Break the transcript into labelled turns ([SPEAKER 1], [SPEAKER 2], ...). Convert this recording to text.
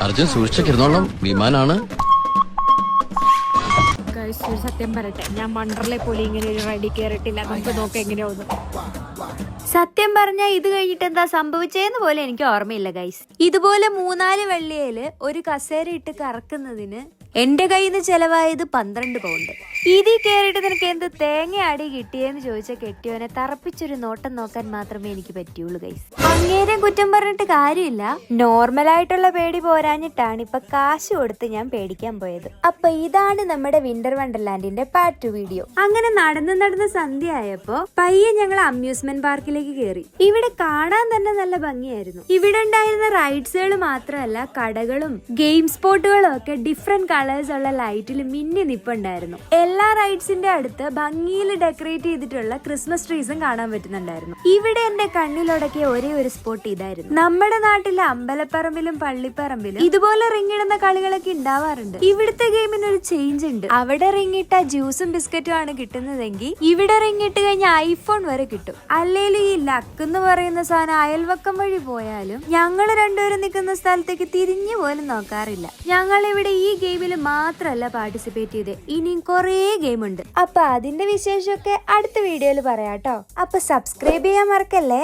[SPEAKER 1] അർജുൻ സൂക്ഷിച്ചിരുന്നോളാം, വിമാനാണ്.
[SPEAKER 2] സത്യം പറയട്ടെ, ഞാൻ വണ്ടർലെ പോലെ ഇങ്ങനെ ഒരു റൈഡിൽ കയറിയിട്ടില്ല. നമുക്ക് നോക്കാം എങ്ങനെയാവുന്നു.
[SPEAKER 3] സത്യം പറഞ്ഞാൽ ഇത് കഴിഞ്ഞിട്ട് എന്താ സംഭവിച്ചതെന്ന് പോലെ എനിക്ക് ഓർമ്മയില്ല ഗൈസ്. ഇതുപോലെ 3-4 വെള്ളിയില് ഒരു കസേര ഇട്ട് കറക്കുന്നതിന് എന്റെ കയ്യിൽ നിന്ന് ചെലവായത് 12 പൗണ്ട്. ഇതിൽ കയറിയിട്ട് നിനക്ക് എന്ത് തേങ്ങ അടി കിട്ടിയെന്ന് ചോദിച്ച കെട്ടിയോനെ തറപ്പിച്ചൊരു നോട്ടം നോക്കാൻ മാത്രമേ എനിക്ക് പറ്റുള്ളൂ ഗൈസ്. അങ്ങേരെ കുറ്റം പറഞ്ഞിട്ട് കാര്യമില്ല, നോർമലായിട്ടുള്ള പേടി പോരാഞ്ഞിട്ടാണ് ഇപ്പൊ കാശ് കൊടുത്ത് ഞാൻ പേടിക്കാൻ പോയത്. അപ്പൊ ഇതാണ് നമ്മുടെ വിന്റർ വണ്ടർലാൻഡിന്റെ പാർട്ട് 2 വീഡിയോ. അങ്ങനെ നടന്ന് സന്ധ്യ ആയപ്പോ പയ്യെ ഞങ്ങൾ അമ്യൂസ്മെന്റ് പാർക്കിലേക്ക് കയറി. ഇവിടെ കാണാൻ തന്നെ നല്ല ഭംഗിയായിരുന്നു. ഇവിടെ ഉണ്ടായിരുന്ന റൈഡ്സുകൾ മാത്രമല്ല, കടകളും ഗെയിം സ്പോട്ടുകളും ഒക്കെ ഡിഫറെന്റ് കളേഴ്സ് ഉള്ള ലൈറ്റിൽ മിന്നി നിപ്പുണ്ടായിരുന്നു. എല്ലാ റൈഡ്സിന്റെ അടുത്ത് ഭംഗിയിൽ ഡെക്കറേറ്റ് ചെയ്തിട്ടുള്ള ക്രിസ്മസ് ട്രീസും കാണാൻ പറ്റുന്നുണ്ടായിരുന്നു. ഇവിടെ എന്റെ കണ്ണിലൊടക്കിയ ഒരേ ഒരു സ്പോട്ട് ഇതായിരുന്നു. നമ്മുടെ നാട്ടിലെ അമ്പലപ്പറമ്പിലും പള്ളിപ്പറമ്പിലും ഇതുപോലെ റിംഗ് ഇടുന്ന കളികളൊക്കെ ഉണ്ടാവാറുണ്ട്. ഇവിടുത്തെ ഗെയിമിന് ഒരു ചേഞ്ച് ഉണ്ട്. അവിടെ റിംഗ് ഇട്ട ജ്യൂസും ബിസ്ക്കറ്റും ആണ് കിട്ടുന്നതെങ്കിൽ ഇവിടെ റിംഗ് ഇട്ട് കഴിഞ്ഞാൽ ഐഫോൺ വരെ കിട്ടും. അല്ലേലും ഈ ലക്ക് എന്ന് പറയുന്ന സാധനം അയൽവക്കം വഴി പോയാലും ഞങ്ങൾ രണ്ടുപേരും നിൽക്കുന്ന സ്ഥലത്തേക്ക് തിരിഞ്ഞു പോലും നോക്കാറില്ല. ഞങ്ങൾ ഇവിടെ ഈ ഗെയിമിൽ മാത്രല്ല പാർട്ടിസിപ്പേറ്റ് ചെയ്ത്, ഇനിയും കുറേ ഗെയിം ഉണ്ട്. അപ്പൊ അതിന്റെ വിശേഷമൊക്കെ അടുത്ത വീഡിയോയിൽ പറയാട്ടോ. അപ്പൊ സബ്സ്ക്രൈബ് ചെയ്യാൻ മറക്കല്ലേ.